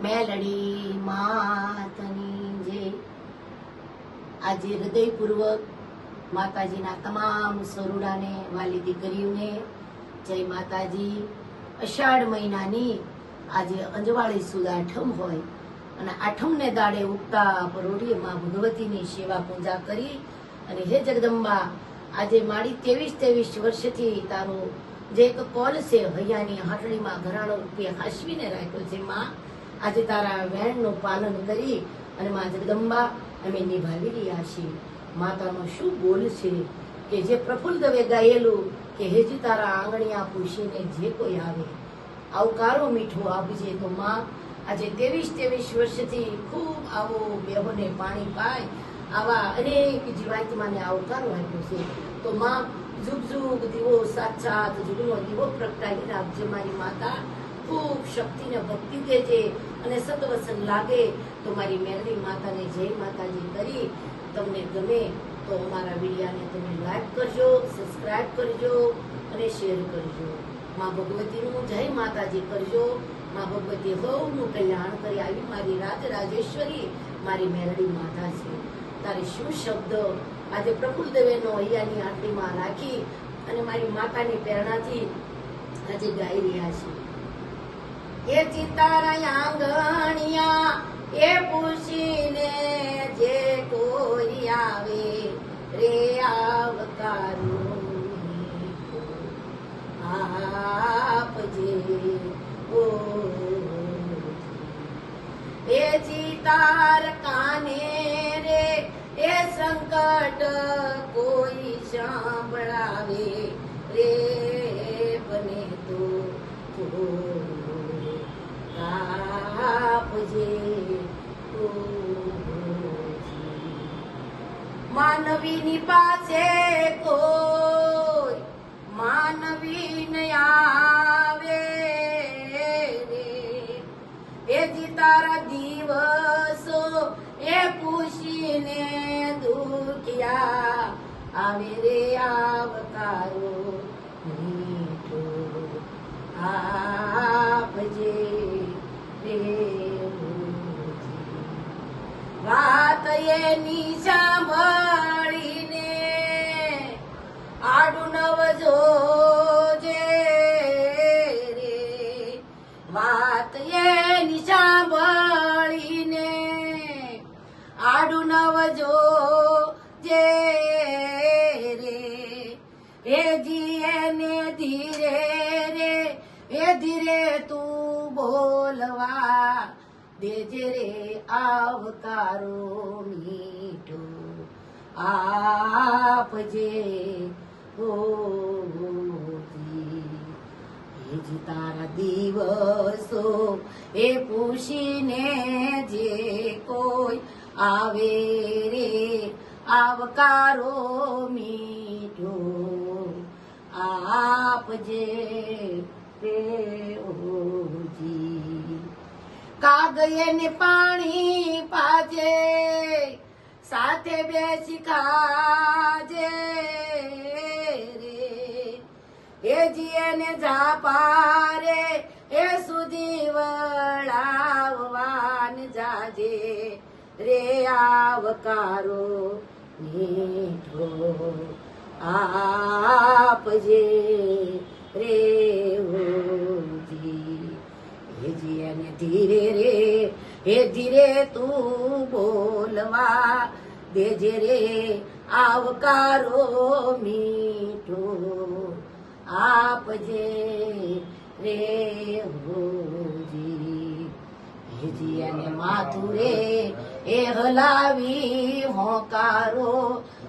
મેલડી માતની જય। આજે હૃદયપૂર્વક માતાજીના તમામ સરુડાને, વાલી દીકરીઓને જય માતાજી। અષાઢ મહિનાની આજે અંજવાળી સુદ આઠમ હોય અને આઠમને દાડે ઉગતા પરોઢીએ માં ભગવતીની સેવા પૂજા કરી અને હે જગદંબા, આજે મારી 23 વર્ષથી તારો જે એક કોલ છે હૈયાની હાટડીમાં ઘરાણો રૂપિયા હાસવીને રાખ્યો છે માં, આજે તારા વેણનું પાલન કરી અને માં જગદંબા અમે નિભાવી રહ્યા છીએ। માતાનો શું બોલ છે કે જે પ્રફુલ્લ દવે ગાયેલું કે હેજી તારા આંગણિયા પૂછીને જે કોઈ આવે આવકારો મીઠો આપજે। તો માં આજે 23 વર્ષથી ખૂબ આવો બેહોને પાણી પાય આવા અનેક જીવાત્માને આવકારો આપ્યો છે। તો માં જુગ જુગ દીવો સાક્ષાત જુગનો દીવો પ્રગટાવી રાખજે મારી માતા। ખૂબ શક્તિ ને ભક્તિ દેજે અને સતવસન લાગે તો મારી મેરડી માતાને જય માતાજી કરી। તમને ગમે તો અમારા વિડિયાને તમે લાઈક કરજો, સબસ્ક્રાઇબ કરજો અને શેર કરજો। માં ભગવતીનું જય માતાજી કરજો। માં ભગવતી સૌનું કલ્યાણ કરી આવી મારી રાજેશ્વરી મારી મેરડી માતા છે। તારે શું શબ્દ આજે પ્રફુલ્લ દવેનો હૈયાની આંટલીમાં રાખી અને મારી માતાની પ્રેરણાથી આજે ગાઈ રહ્યા છે। એ ચિતારા આંગણિયા એ પૂછીને જે કોઈ આવે રે આવકારો આપજે ઓ એ ચિતાર કાને રે એ સંકટ કોઈ સાંભળાવે રે બને તો આપજે માનવીની પાસે કોઈ માનવી ન આવે રે એ જી તારા દિવસો એ પૂછીને દુખિયા આવે રે આવકારો મીઠો આપજે રે વાત એની સાંભળીને આડું નવજો જે રે વાત એની સાંભળીને આડું નવજો જે રે એ જીએને ધીરે રે એ ધીરે તું બોલવા દેજે રે આવકારો મીઠો આપજે હેજી તારા દિવસો એ પૂછીને જે કોઈ આવે રે આવકારો મીઠો આપજે રે ઓજી। કાગયે ને પાણી પાજે સાથે બેસી ખાજે રે એ જીએને જાપારે એ સુધી વળાવવાન જાજે રે આવકારો મીઠો આપજે રે ઓજી। હેજી અને ધીરે રે હે ધીરે તું બોલવા દેજે રે આવકારો મીઠો આપજે રે હોજી। હેજી અને માથું રે એ હલાવી હોકારો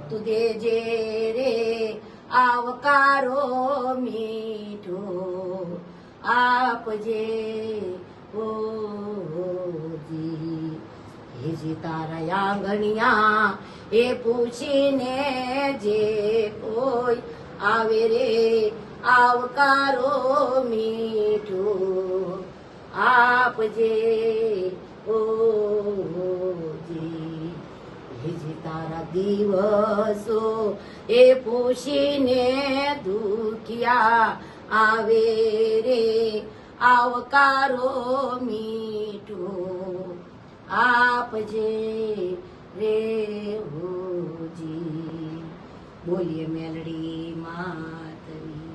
તું દેજે રે આવકારો મીઠો આપજે ઓજી। હેજી તારા આંગણિયા એ પૂછીને જે કોઈ આવે રે આવકારો મીઠો આપજે ઓજી। હેજી તારા દિવસો એ પૂછીને દુખિયા આવે રે આવકારો મીઠો આપજે રે હોજી. બોલીએ મેલડી માતની.